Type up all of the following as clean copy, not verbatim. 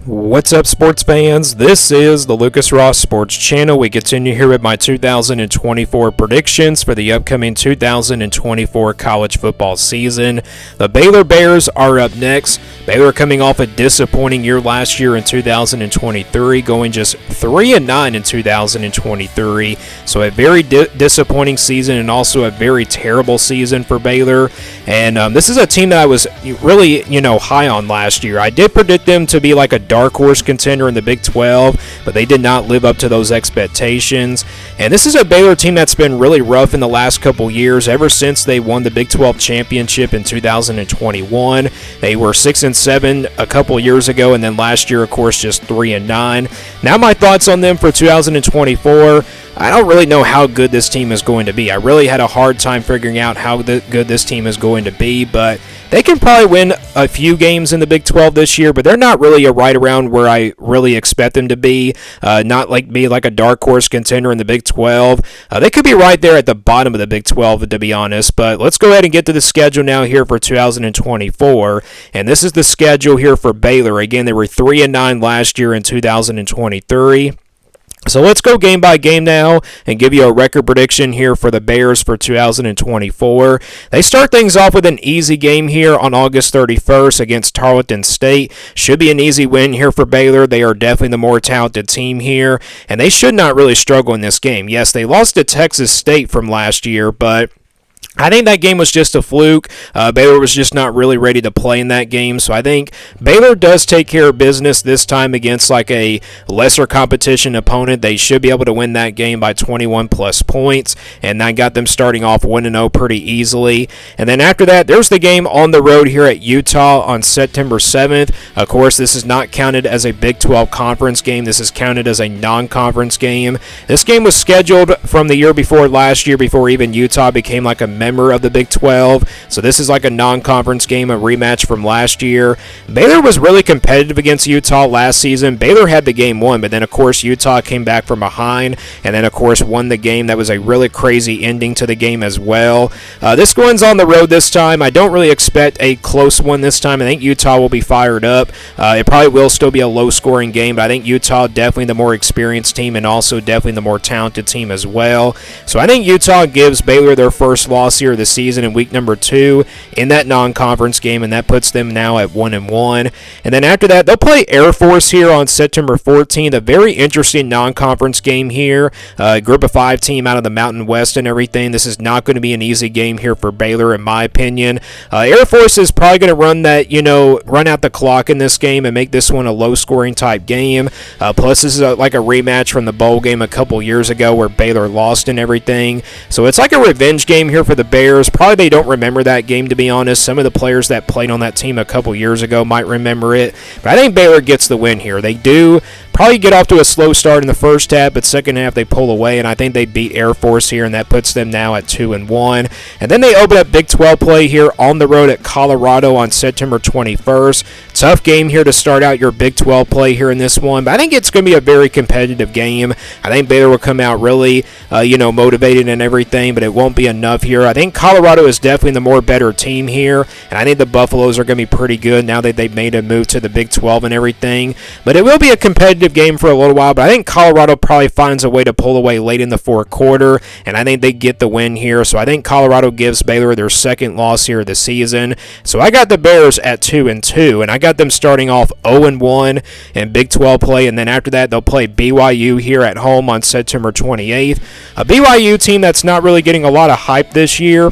What's up, sports fans? This is the Lucas Ross Sports Channel. We continue here with my 2024 predictions for the upcoming 2024 college football season. The Baylor Bears are up next. Baylor coming off a disappointing year last year in 2023, going just 3-9 in 2023. So a very disappointing season and also a very terrible season for Baylor. And this is a team that I was really, high on last year. I did predict them to be like a dark horse contender in the Big 12, but they did not live up to those expectations. And this is a Baylor team that's been really rough in the last couple years. Ever since they won the Big 12 championship in 2021, they were 6-7 a couple years ago, and then last year, of course, just 3-9. Now my thoughts on them for 2024. I don't really know how good this team is going to be. I really had a hard time figuring out how good this team is going to be, but they can probably win a few games in the Big 12 this year, but they're not really right around where I really expect them to be. Not like be like a dark horse contender in the Big 12. They could be right there at the bottom of the Big 12, to be honest. But let's go ahead and get to the schedule now here for 2024. And this is the schedule here for Baylor. Again, they were 3-9 last year in 2023. So let's go game by game now and give you a record prediction here for the Bears for 2024. They start things off with an easy game here on August 31st against Tarleton State. Should be an easy win here for Baylor. They are definitely the more talented team here, and they should not really struggle in this game. Yes, they lost to Texas State from last year, but I think that game was just a fluke. Baylor was just not really ready to play in that game, so I think Baylor does take care of business this time against like a lesser competition opponent. They should be able to win that game by 21 plus points, and that got them starting off 1-0 pretty easily. And then after that, there's the game on the road here at Utah on September 7th. Of course, this is not counted as a Big 12 conference game. This is counted as a non-conference game. This game was scheduled from the year before last year, before even Utah became like a member of the Big 12. So this is like a non-conference game, a rematch from last year. Baylor was really competitive against Utah last season. Baylor had the game won, but then of course Utah came back from behind and then of course won the game. That was a really crazy ending to the game as well. This one's on the road this time. I don't really expect a close one this time. I think Utah will be fired up. It probably will still be a low-scoring game, but I think Utah definitely the more experienced team and also definitely the more talented team as well. So I think Utah gives Baylor their first loss here of the season in week number 2 in that non-conference game, and that puts them now at 1-1. And then after that, they'll play Air Force here on September 14th. A very interesting non-conference game here. Group of 5 team out of the Mountain West and everything. This is not going to be an easy game here for Baylor, in my opinion. Air Force is probably going to run that, run out the clock in this game and make this one a low-scoring type game. Plus, this is like a rematch from the bowl game a couple years ago where Baylor lost and everything. So it's like a revenge game here for the Bears. Probably they don't remember that game, to be honest. Some of the players that played on that team a couple years ago might remember it. But I think Baylor gets the win here. They do probably get off to a slow start in the first half, but second half they pull away, and I think they beat Air Force here, and that puts them now at 2-1. And then they open up Big 12 play here on the road at Colorado on September 21st. Tough game here to start out your Big 12 play here in this one, but I think it's going to be a very competitive game. I think Baylor will come out really, motivated and everything, but it won't be enough here. I think Colorado is definitely the more better team here, and I think the Buffaloes are going to be pretty good now that they've made a move to the Big 12 and everything. But it will be a competitive game for a little while, but I think Colorado probably finds a way to pull away late in the fourth quarter, and I think they get the win here. So I think Colorado gives Baylor their second loss here of the season. So I got the Bears at 2-2, and I got them starting off 0-1 in Big 12 play, and then after that they'll play BYU here at home on September 28th. A BYU team that's not really getting a lot of hype this year.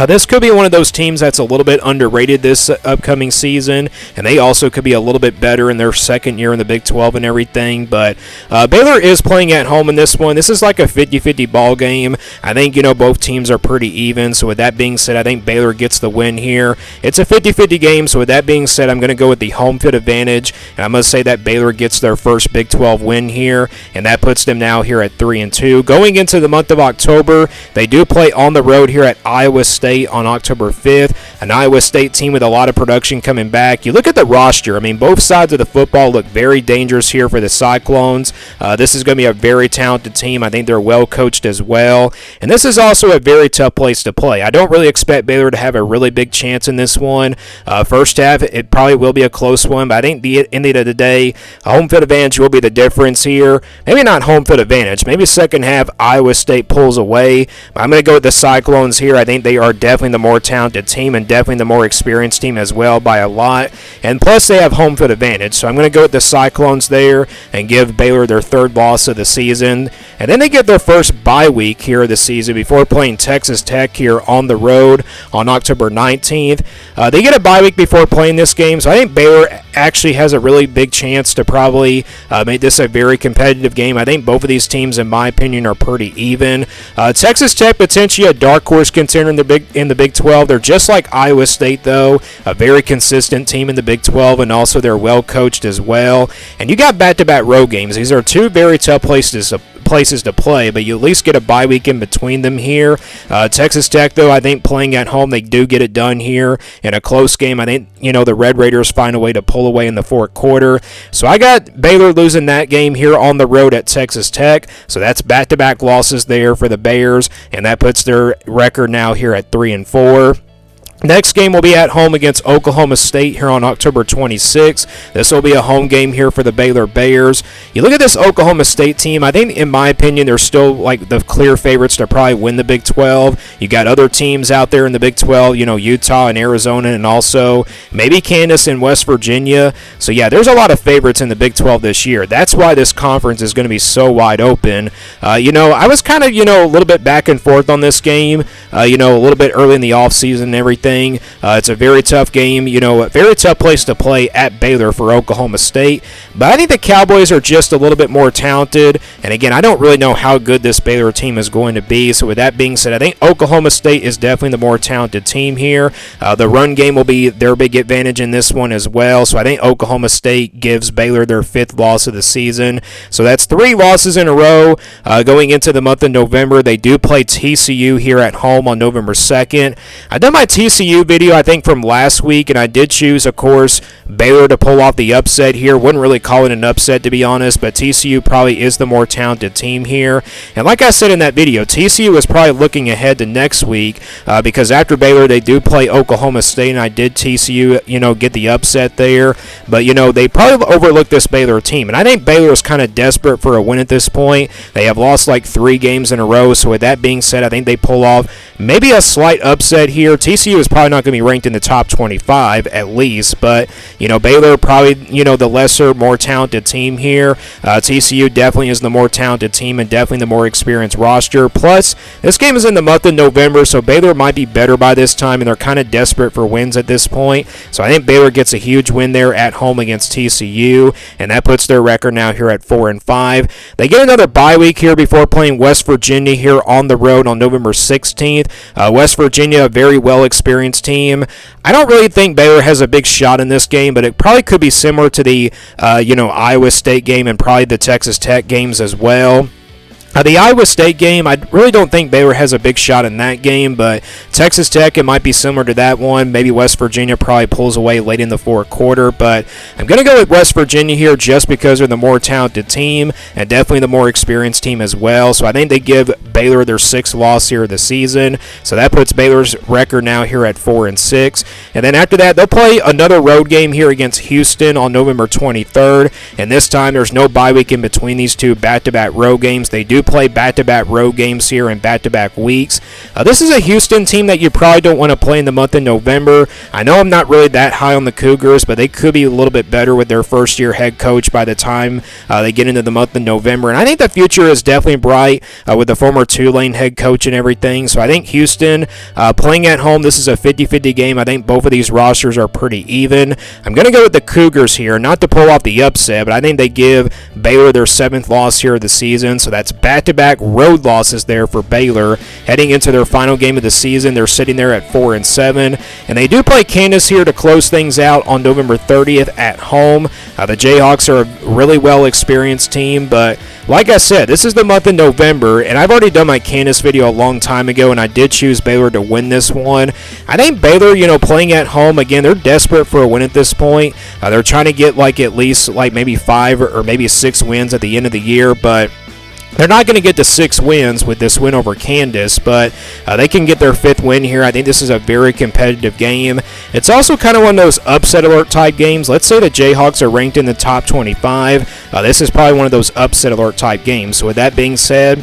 This could be one of those teams that's a little bit underrated this upcoming season, and they also could be a little bit better in their second year in the Big 12 and everything. But Baylor is playing at home in this one. This is like a 50-50 ball game. I think, both teams are pretty even. So with that being said, I think Baylor gets the win here. It's a 50-50 game, so with that being said, I'm going to go with the home field advantage, and I'm going to say that Baylor gets their first Big 12 win here, and that puts them now here at 3-2. Going into the month of October, they do play on the road here at Iowa State. State on October 5th. An Iowa State team with a lot of production coming back. You look at the roster. I mean, both sides of the football look very dangerous here for the Cyclones. This is going to be a very talented team. I think they're well coached as well. And this is also a very tough place to play. I don't really expect Baylor to have a really big chance in this one. First half, it probably will be a close one, but I think the end of the day, home field advantage will be the difference here. Maybe not home field advantage. Maybe second half, Iowa State pulls away. I'm going to go with the Cyclones here. I think they are definitely the more talented team and definitely the more experienced team as well by a lot. And plus, they have home field advantage. So I'm going to go with the Cyclones there and give Baylor their third loss of the season. And then they get their first bye week here of the season before playing Texas Tech here on the road on October 19th. They get a bye week before playing this game, so I think Baylor actually has a really big chance to probably make this a very competitive game. I think both of these teams, in my opinion, are pretty even. Texas Tech potentially a dark horse contender in the Big 12. They're just like Iowa State, though, a very consistent team in the Big 12, and also they're well coached as well. And you got back-to-back road games. These are two very tough places to play, but you at least get a bye week in between them here. Texas Tech, though, I think playing at home, they do get it done here in a close game. I think, the Red Raiders find a way to pull away in the fourth quarter. So I got Baylor losing that game here on the road at Texas Tech. So that's back-to-back losses there for the Bears, and that puts their record now here at 3-4. Next game will be at home against Oklahoma State here on October 26th. This will be a home game here for the Baylor Bears. You look at this Oklahoma State team, I think, in my opinion, they're still like the clear favorites to probably win the Big 12. You got other teams out there in the Big 12, Utah and Arizona, and also maybe Kansas and West Virginia. So, yeah, there's a lot of favorites in the Big 12 this year. That's why this conference is going to be so wide open. I was kind of, a little bit back and forth on this game, a little bit early in the offseason and everything. It's a very tough game, a very tough place to play at Baylor for Oklahoma State. But I think the Cowboys are just a little bit more talented. And again, I don't really know how good this Baylor team is going to be. So with that being said, I think Oklahoma State is definitely the more talented team here. The run game will be their big advantage in this one as well. So I think Oklahoma State gives Baylor their fifth loss of the season. So that's 3 losses in a row going into the month of November. They do play TCU here at home on November 2nd. I done my TCU video, I think, from last week, and I did choose, of course, Baylor to pull off the upset here. Wouldn't really call it an upset, to be honest, but TCU probably is the more talented team here. And like I said in that video, TCU is probably looking ahead to next week because after Baylor, they do play Oklahoma State, and I did TCU, get the upset there. But, they probably overlooked this Baylor team, and I think Baylor is kind of desperate for a win at this point. They have lost like 3 games in a row, so with that being said, I think they pull off maybe a slight upset here. TCU is probably not going to be ranked in the top 25 at least, but Baylor probably the lesser, more talented team here. TCU definitely is the more talented team and definitely the more experienced roster. Plus, this game is in the month of November, so Baylor might be better by this time, and they're kind of desperate for wins at this point. So I think Baylor gets a huge win there at home against TCU, and that puts their record now here at 4-5. They get another bye week here before playing West Virginia here on the road on November 16th. West Virginia, a very well experienced team. I don't really think Baylor has a big shot in this game, but it probably could be similar to the Iowa State game and probably the Texas Tech games as well. The Iowa State game, I really don't think Baylor has a big shot in that game, but Texas Tech, it might be similar to that one. Maybe West Virginia probably pulls away late in the fourth quarter, but I'm going to go with West Virginia here just because they're the more talented team and definitely the more experienced team as well. So I think they give Baylor their 6th loss here of the season. So that puts Baylor's record now here at 4-6. And then after that, they'll play another road game here against Houston on November 23rd. And this time, there's no bye week in between these two back-to-back road games. They do play back-to-back road games here in back-to-back weeks. This is a Houston team that you probably don't want to play in the month of November. I know I'm not really that high on the Cougars, but they could be a little bit better with their first-year head coach by the time they get into the month of November. And I think the future is definitely bright with the former Tulane head coach and everything. So I think Houston playing at home, this is a 50-50 game. I think both of these rosters are pretty even. I'm going to go with the Cougars here, not to pull off the upset, but I think they give Baylor their 7th loss here of the season. So that's back back-to-back road losses there for Baylor. Heading into their final game of the season, they're sitting there at 4-7, and they do play Kansas here to close things out on November 30th at home. The Jayhawks are a really well-experienced team, but like I said, this is the month of November, and I've already done my Kansas video a long time ago, and I did choose Baylor to win this one. I think Baylor, playing at home, again, they're desperate for a win at this point. They're trying to get at least maybe 5 or maybe 6 wins at the end of the year, but they're not going to get to 6 wins with this win over Kansas, but they can get their 5th win here. I think this is a very competitive game. It's also kind of one of those upset alert type games. Let's say the Jayhawks are ranked in the top 25. This is probably one of those upset alert type games. So with that being said,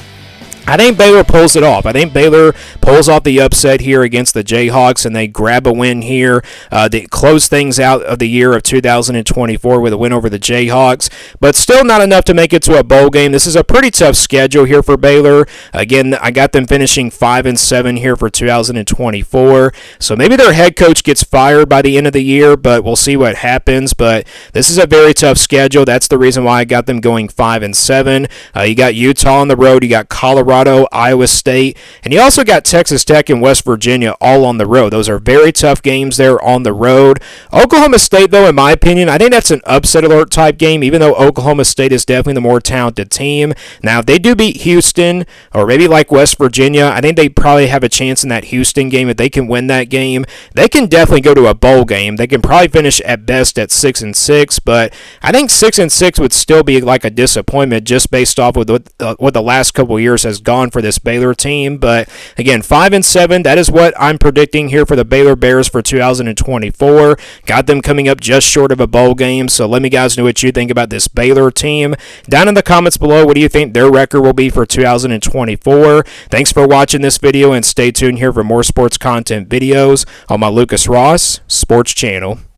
I think Baylor pulls it off. I think Baylor pulls off the upset here against the Jayhawks, and they grab a win here. They close things out of the year of 2024 with a win over the Jayhawks, but still not enough to make it to a bowl game. This is a pretty tough schedule here for Baylor. Again, I got them finishing 5-7 here for 2024, so maybe their head coach gets fired by the end of the year, but we'll see what happens. But this is a very tough schedule. That's the reason why I got them going 5-7. You got Utah on the road. You got Colorado, Iowa State, and you also got Texas Tech and West Virginia all on the road. Those are very tough games there on the road. Oklahoma State, though, in my opinion, I think that's an upset alert type game, even though Oklahoma State is definitely the more talented team. Now, if they do beat Houston, or maybe like West Virginia, I think they probably have a chance in that Houston game. If they can win that game, they can definitely go to a bowl game. They can probably finish at best at 6-6, but I think 6-6 would still be like a disappointment just based off of what the last couple of years has gone for this Baylor team. But again, 5-7, that is what I'm predicting here for the Baylor Bears for 2024. Got them coming up just short of a bowl game. So let me guys know what you think about this Baylor team. Down in the comments below, what do you think their record will be for 2024? Thanks for watching this video, and stay tuned here for more sports content videos on my Lucas Ross Sports channel.